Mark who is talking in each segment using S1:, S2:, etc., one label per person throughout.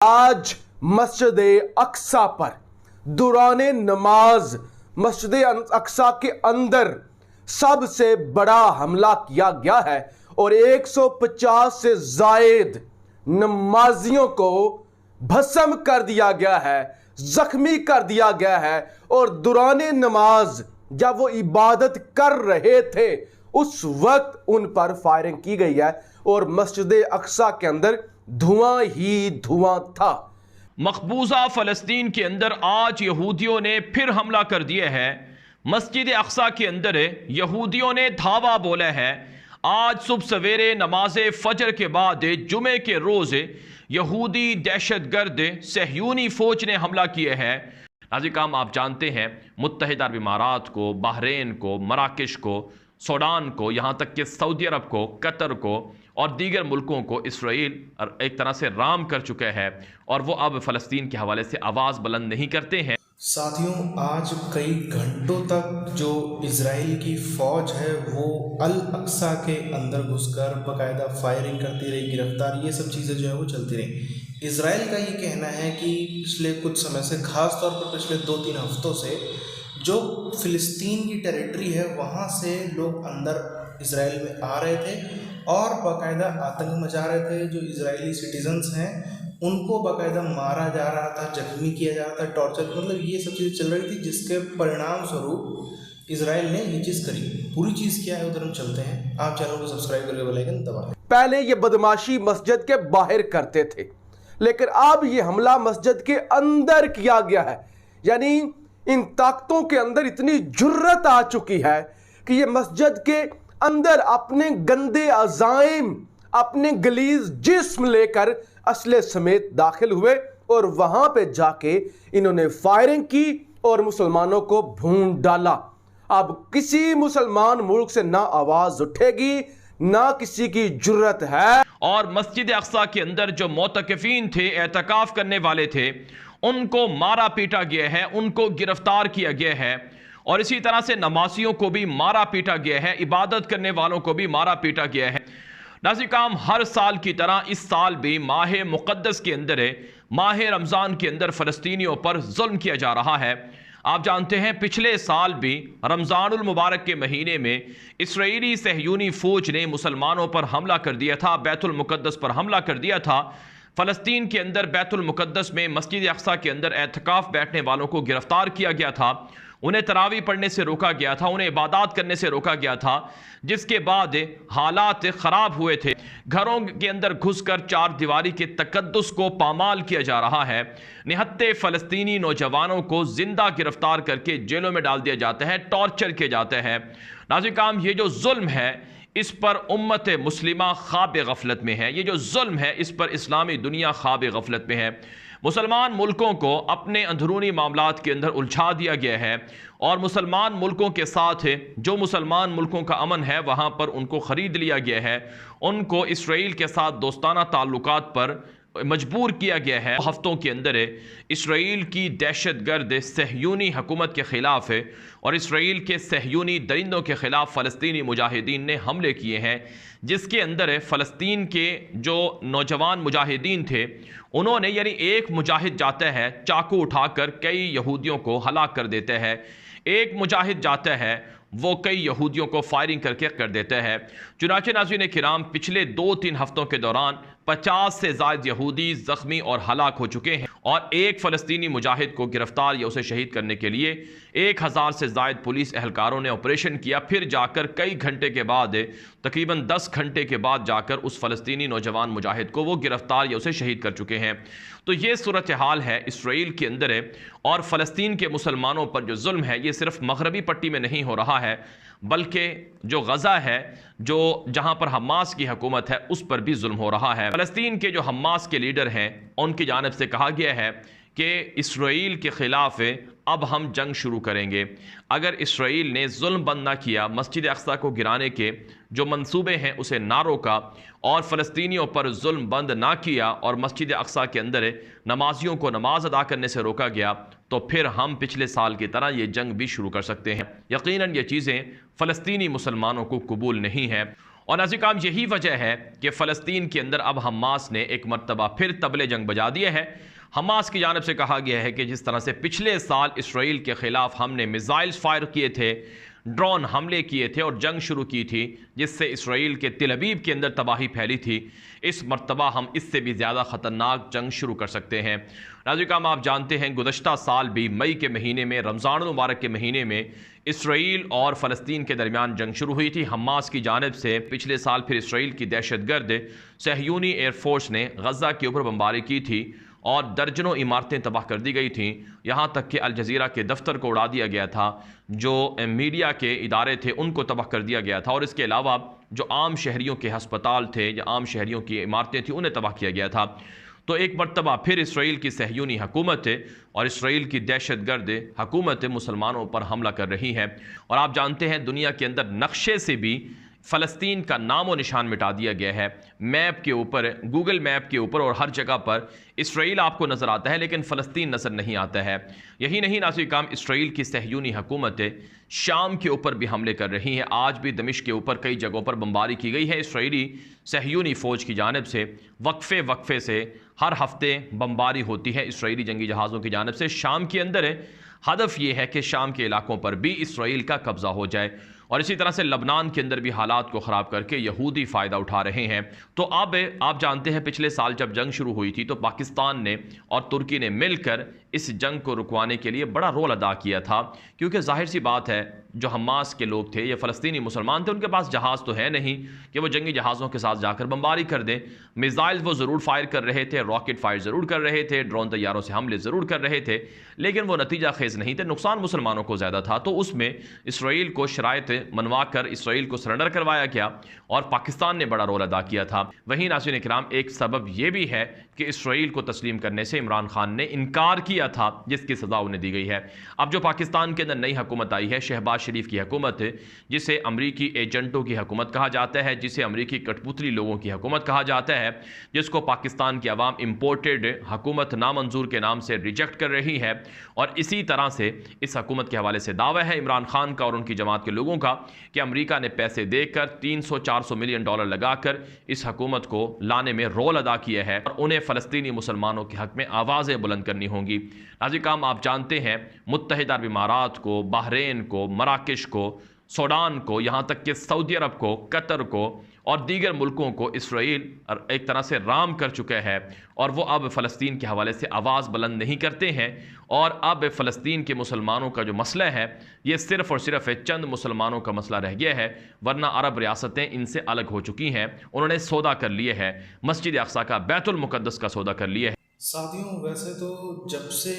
S1: आज मस्जिद अक्सा पर दौराने नमाज मस्जिद अक्सा के अंदर सबसे बड़ा हमला किया गया है और 150 से जायद नमाजियों को भस्म कर दिया गया है, जख्मी कर दिया गया है। और दौराने नमाज जब वो इबादत कर रहे थे उस वक्त उन पर फायरिंग की गई है और मस्जिद अक्सा के अंदर धुआं ही धुआं था।
S2: मकबूजा फ़लस्तीन के अंदर आज यहूदियों ने फिर हमला कर दिया है। मस्जिद अक्सा के अंदर यहूदियों ने धावा बोला है। आज सुबह सवेरे नमाज फजर के बाद जुमे के रोज़ यहूदी दहशतगर्द सहयूनी फ़ौज ने हमला किया है। नाज़रीन, आप जानते हैं मुत्तहिदा अरब इमारात को, बहरीन को, मराकश को, सूडान को, यहाँ तक कि सऊदी अरब को, कतर को और दीगर मुल्कों को इसराइल एक तरह से राम कर चुका है और वो अब फ़लस्तीन के हवाले से आवाज़ बुलंद नहीं करते हैं।
S3: साथियों, आज कई घंटों तक जो इजराइल की फ़ौज है वो अल अक्सा के अंदर घुसकर बाकायदा फायरिंग करती रही, गिरफ्तार, ये सब चीज़ें जो है वो चलती रही। इजराइल का ये कहना है कि पिछले कुछ समय से, ख़ास तौर पर पिछले 2-3 हफ्तों से, जो फ़िलिस्तीन की टेरिटरी है वहाँ से लोग अंदर इजराइल में आ रहे थे और बाकायदा आतंक मचा रहे थे। जो इजरायली सिटीजन्स हैं उनको बाकायदा मारा जा रहा था, जख्मी किया जा रहा था, टॉर्चर, मतलब ये सब चीज़ें चल रही थी, जिसके परिणाम स्वरूप इजराइल ने ये चीज़ करी। पूरी चीज़ क्या है उधर हम चलते हैं। आप चैनल को सब्सक्राइब करके बेल आइकन दबा दें।
S1: पहले ये बदमाशी मस्जिद के बाहर करते थे, लेकिन अब ये हमला मस्जिद के अंदर किया गया है। यानी इन ताकतों के अंदर इतनी जुर्रत आ चुकी है कि ये मस्जिद के अंदर अपने गंदे अज़ाइम, अपने गलीज जिस्म लेकर असले समेत दाखिल हुए और वहां पे जाके इन्होंने फायरिंग की और मुसलमानों को भून डाला। अब किसी मुसलमान मुल्क से ना आवाज उठेगी, ना किसी की जुर्रत है।
S2: और मस्जिद अक्सा के अंदर जो मोतकफीन थे, एतकाफ करने वाले थे, उनको मारा पीटा गया है, उनको गिरफ्तार किया गया है और इसी तरह से नमाजियों को भी मारा पीटा गया है, इबादत करने वालों को भी मारा पीटा गया है। नाज़रीन, हर साल की तरह इस साल भी माह मुक़द्दस के अंदर, माह रमज़ान के अंदर फ़लस्तीनियों पर जुल्म किया जा रहा है। आप जानते हैं पिछले साल भी रमज़ानुल मुबारक के महीने में इसराइली सहयूनी फ़ौज ने मुसलमानों पर हमला कर दिया था, बैतुल मुक़द्दस पर हमला कर दिया था। फ़लस्तीन के अंदर बैतुल मुक़द्दस में मस्जिद अक्सा के अंदर एतकाफ़ बैठने वालों को गिरफ्तार किया गया था, उन्हें तरावी पढ़ने से रोका गया था, उन्हें इबादत करने से रोका गया था, जिसके बाद हालात ख़राब हुए थे। घरों के अंदर घुसकर चार दीवारी के तकद्दुस को पामाल किया जा रहा है। निहत्ते फ़लस्तीनी नौजवानों को ज़िंदा गिरफ्तार करके जेलों में डाल दिया जाता है, टॉर्चर किया जाता है। नाज़रीन, ये जो जुल्म है इस पर उम्मत मुस्लिमा ख्वाब गफलत में है। ये जो जुल्म है इस पर इस्लामी दुनिया ख्वाब गफलत में है। मुसलमान मुल्कों को अपने अंदरूनी मामलात के अंदर उलझा दिया गया है और मुसलमान मुल्कों के साथ जो मुसलमान मुल्कों का अमन है वहाँ पर उनको ख़रीद लिया गया है। उनको इसराइल के साथ दोस्ताना ताल्लुकात पर मजबूर किया गया है। हफ्तों के अंदर इसराइल की दहशतगर्द सहयूनी हुकूमत के ख़िलाफ़ और इसराइल के सहयूनी दरिंदों के ख़िलाफ़ फ़लस्तीनी मुजाहिदीन ने हमले किए हैं, जिसके अंदर फ़लस्तीन के जो नौजवान मुजाहिदीन थे उन्होंने, यानी एक मुजाहिद जाता है चाकू उठाकर कई यहूदियों को हलाक कर देता है, एक मुजाहिद जाता है वो कई यहूदियों को फायरिंग करके कर देता है। चुनाचे नाज़रीन किराम, पिछले 2-3 हफ्तों के दौरान 50 से ज़ायद यहूदी ज़ख्मी और हलाक हो चुके हैं और एक फ़लस्तीनी मुजाहिद को गिरफ्तार या उसे शहीद करने के लिए 1000 से ज़ायद पुलिस एहलकारों ने ऑपरेशन किया। फिर जाकर कई घंटे के बाद, तकरीबन 10 घंटे के बाद जाकर उस फ़लस्तीनी नौजवान मुजाहिद को वो गिरफ्तार या उसे शहीद कर चुके हैं। तो ये सूरत हाल है इसराइल के अंदर और फ़लस्तीन के मुसलमानों पर जो जुल्म है ये सिर्फ मगरबी पट्टी में नहीं हो रहा है, बल्कि जो गज़ा है, जो जहां पर हमास की हुकूमत है, उस पर भी जुल्म हो रहा है। फ़लस्तीन के जो हमास के लीडर हैं उनकी जानिब से कहा गया है कि इसराइल के ख़िलाफ़ अब हम जंग शुरू करेंगे। अगर इसराइल ने जुल्म बंद ना किया, मस्जिद अक्सा को गिराने के जो मंसूबे हैं उसे ना रोका और फ़लस्तीनियों पर जुल्म बंद ना किया और मस्जिद अक्सा के अंदर नमाजियों को नमाज अदा करने से रोका गया, तो फिर हम पिछले साल की तरह ये जंग भी शुरू कर सकते हैं। यकीनन ये चीज़ें फ़लस्तीनी मुसलमानों को कबूल नहीं है और नाज़रीन, यही वजह है कि फ़लस्तीन के अंदर अब हमास ने एक मरतबा फिर तबले जंग बजा दिए है। हमास की जानिब से कहा गया है कि जिस तरह से पिछले साल इसराइल के ख़िलाफ़ हमने मिसाइल्स फायर किए थे, ड्रोन हमले किए थे और जंग शुरू की थी जिससे इसराइल के तिल अबीब के अंदर तबाही फैली थी, इस मरतबा हम इससे भी ज़्यादा ख़तरनाक जंग शुरू कर सकते हैं। नाज़रीन, आप जानते हैं गुज़श्ता साल भी मई के महीने में, रमज़ान मुबारक के महीने में इसराइल और फ़लस्तीन के दरमियान जंग शुरू हुई थी। हमास की जानिब से पिछले साल फिर इसराइल की दहशतगर्द सहयूनी एयरफोर्स ने गज़ा के ऊपर बमबारी की थी और दर्जनों इमारतें तबाह कर दी गई थीं। यहाँ तक कि अल जज़ीरा के दफ्तर को उड़ा दिया गया था, जो मीडिया के इदारे थे उनको तबाह कर दिया गया था और इसके अलावा जो आम शहरियों के हस्पताल थे या आम शहरियों की इमारतें थी उन्हें तबाह किया गया था। तो एक मरतबा फिर इसराइल की सहयूनी हुकूमत और इसराइल की दहशतगर्द हुकूमत मुसलमानों पर हमला कर रही है। और आप जानते हैं दुनिया के अंदर नक्शे से भी फ़लस्तीन का नामो निशान मिटा दिया गया है। मैप के ऊपर, गूगल मैप के ऊपर और हर जगह पर इसराइल आपको नज़र आता है लेकिन फ़लस्तीन नज़र नहीं आता है। यही नहीं नाज़रीन, इसराइल की सहयूनी हुकूमत शाम के ऊपर भी हमले कर रही हैं। आज भी दमिश्क के ऊपर कई जगहों पर बमबारी की गई है इसराइली सहयूनी फ़ौज की जानिब से। वक्फे से हर हफ्ते बमबारी होती है इसराइली जंगी जहाज़ों की जानिब से। शाम के अंदर हदफ ये है कि शाम के इलाकों पर भी इसराइल का कब्ज़ा हो जाए और इसी तरह से लबनान के अंदर भी हालात को ख़राब करके यहूदी फ़ायदा उठा रहे हैं। तो अब आप जानते हैं पिछले साल जब जंग शुरू हुई थी तो पाकिस्तान ने और तुर्की ने मिलकर इस जंग को रुकवाने के लिए बड़ा रोल अदा किया था, क्योंकि जाहिर सी बात है जो हमास के लोग थे या फ़लस्तीनी मुसलमान थे उनके पास जहाज़ तो है नहीं कि वो जंगी जहाज़ों के साथ जाकर बमबारी कर दें। मिसाइल्स वो ज़रूर फायर कर रहे थे, रॉकेट फायर ज़रूर कर रहे थे, ड्रोन तैयारों से हमले ज़रूर कर रहे थे, लेकिन वो नतीजा खेज़ नहीं थे। नुकसान मुसलमानों को ज़्यादा था। तो उसमें इसराइल को शराइत मनवा कर इसराइल को सरेंडर करवाया गया और पाकिस्तान ने बड़ा रोल अदा किया था। वहीं नाज़रीन इकराम, एक सबब यह भी है कि इसराइल को तस्लीम करने से इमरान खान ने इनकार किया था, जिसकी सज़ा उन्हें दी गई है। अब जो पाकिस्तान के अंदर नई हुकूमत आई है, शहबाज शरीफ की हुकूमत, जिसे अमरीकी एजेंटों की हुकूमत कहा जाता है, जिसे अमरीकी कठपुतली लोगों की हुकूमत कहा जाता है, जिसको पाकिस्तान की आवाम इम्पोर्टेड हुकूमत नामंजूर के नाम से रिजेक्ट कर रही है। और इसी तरह से इस हुकूमत के हवाले से दावा है इमरान खान का और उनकी जमात के लोगों का कि अमरीका ने पैसे देकर 300-400 मिलियन डॉलर लगाकर इस हुकूमत को लाने में रोल अदा किया है और उन्हें फ़लस्तीनी मुसलमानों के हक़ में आवाज़ें बुलंद करनी होंगी। नाज़रीन, आप जानते हैं मुत्तहिदा अरब इमारात को, बहरीन को, मराकश को, सूडान को, यहाँ तक कि सऊदी अरब को, कतर को और दीगर मुल्कों को इसराइल एक तरह से राम कर चुका है और वो अब फ़लस्तीन के हवाले से आवाज़ बुलंद नहीं करते हैं। और अब फ़लस्तीन के मुसलमानों का जो मसला है ये सिर्फ़ और सिर्फ चंद मुसलमानों का मसला रह गया है, वरना अरब रियासतें इनसे अलग हो चुकी हैं। उन्होंने सौदा कर लिया है, मस्जिद अक़सा का, बैतुल मुक़द्दस का सौदा कर लिया है।
S3: साथियों, वैसे तो जब से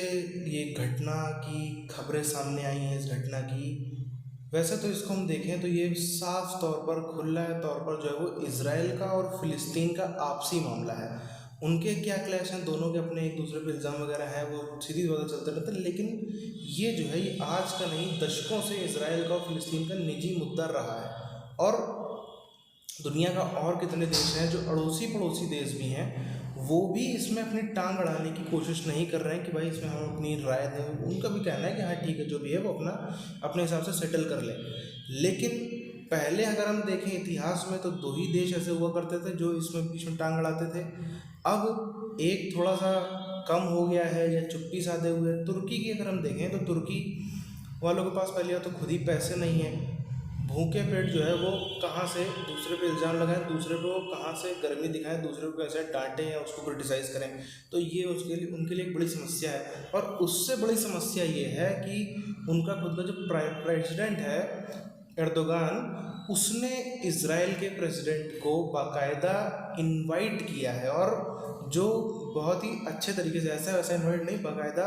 S3: ये घटना की खबरें सामने आई हैं, इस घटना की, वैसे तो इसको हम देखें तो ये साफ तौर पर, खुला तौर पर जो है वो इज़राइल का और फ़िलिस्तीन का आपसी मामला है। उनके क्या क्लैश हैं, दोनों के अपने एक दूसरे पर इल्ज़ाम वगैरह है, वो सीधी बात चलते रहते हैं। लेकिन ये जो है ये आज का नहीं, दशकों से इज़राइल का और फ़िलिस्तीन का निजी मुद्दा रहा है। और दुनिया का और कितने देश हैं जो अड़ोसी पड़ोसी देश भी हैं, वो भी इसमें अपनी टांग अड़ाने की कोशिश नहीं कर रहे हैं कि भाई इसमें हम अपनी राय दें। उनका भी कहना है कि हाँ ठीक है, जो भी है वो अपने हिसाब से सेटल कर लें। लेकिन पहले अगर हम देखें इतिहास में तो 2 ही देश ऐसे हुआ करते थे जो इसमें बीच में टांग अड़ाते थे। अब एक थोड़ा सा कम हो गया है या चुप्पी साधे हुए। तुर्की की अगर हम देखें तो तुर्की वालों के पास पहले तो खुद ही पैसे नहीं हैं, भूखे पेट जो है वो कहाँ से दूसरे पे इल्ज़ाम लगाएं, दूसरे को कहाँ से गर्मी दिखाएं, दूसरे को कैसे डांटें या उसको क्रिटिसाइज़ करें। तो ये उनके लिए एक बड़ी समस्या है। और उससे बड़ी समस्या ये है कि उनका खुद का जो प्रेसिडेंट है एर्दोगान, उसने इज़राइल के प्रेसिडेंट को बाकायदा इनवाइट किया है, और जो बहुत ही अच्छे तरीके से, ऐसा वैसा इनवाइट नहीं, बाकायदा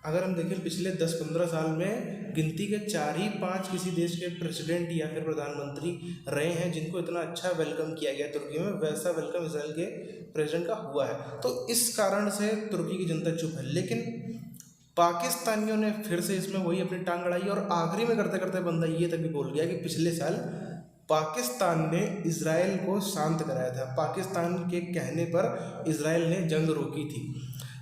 S3: अगर हम देखें पिछले 10-15 साल में गिनती के 4 ही 5 किसी देश के प्रेसिडेंट या फिर प्रधानमंत्री रहे हैं जिनको इतना अच्छा वेलकम किया गया तुर्की में, वैसा वेलकम इसराइल के प्रेसिडेंट का हुआ है। तो इस कारण से तुर्की की जनता चुप है। लेकिन पाकिस्तानियों ने फिर से इसमें वही अपनी टांग अड़ाई और आखिरी में करते करते बंदा ये तक भी बोल गया कि पिछले साल पाकिस्तान ने इज़राइल को शांत कराया था, पाकिस्तान के कहने पर इज़राइल ने जंग रोकी थी।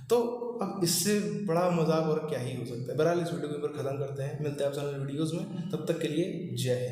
S3: तो अब इससे बड़ा मजाक और क्या ही हो सकता है। बहरहाल इस वीडियो के ऊपर ख़त्म करते हैं, मिलते हैं आप सारे वीडियोज़ में, तब तक के लिए जय हिंद।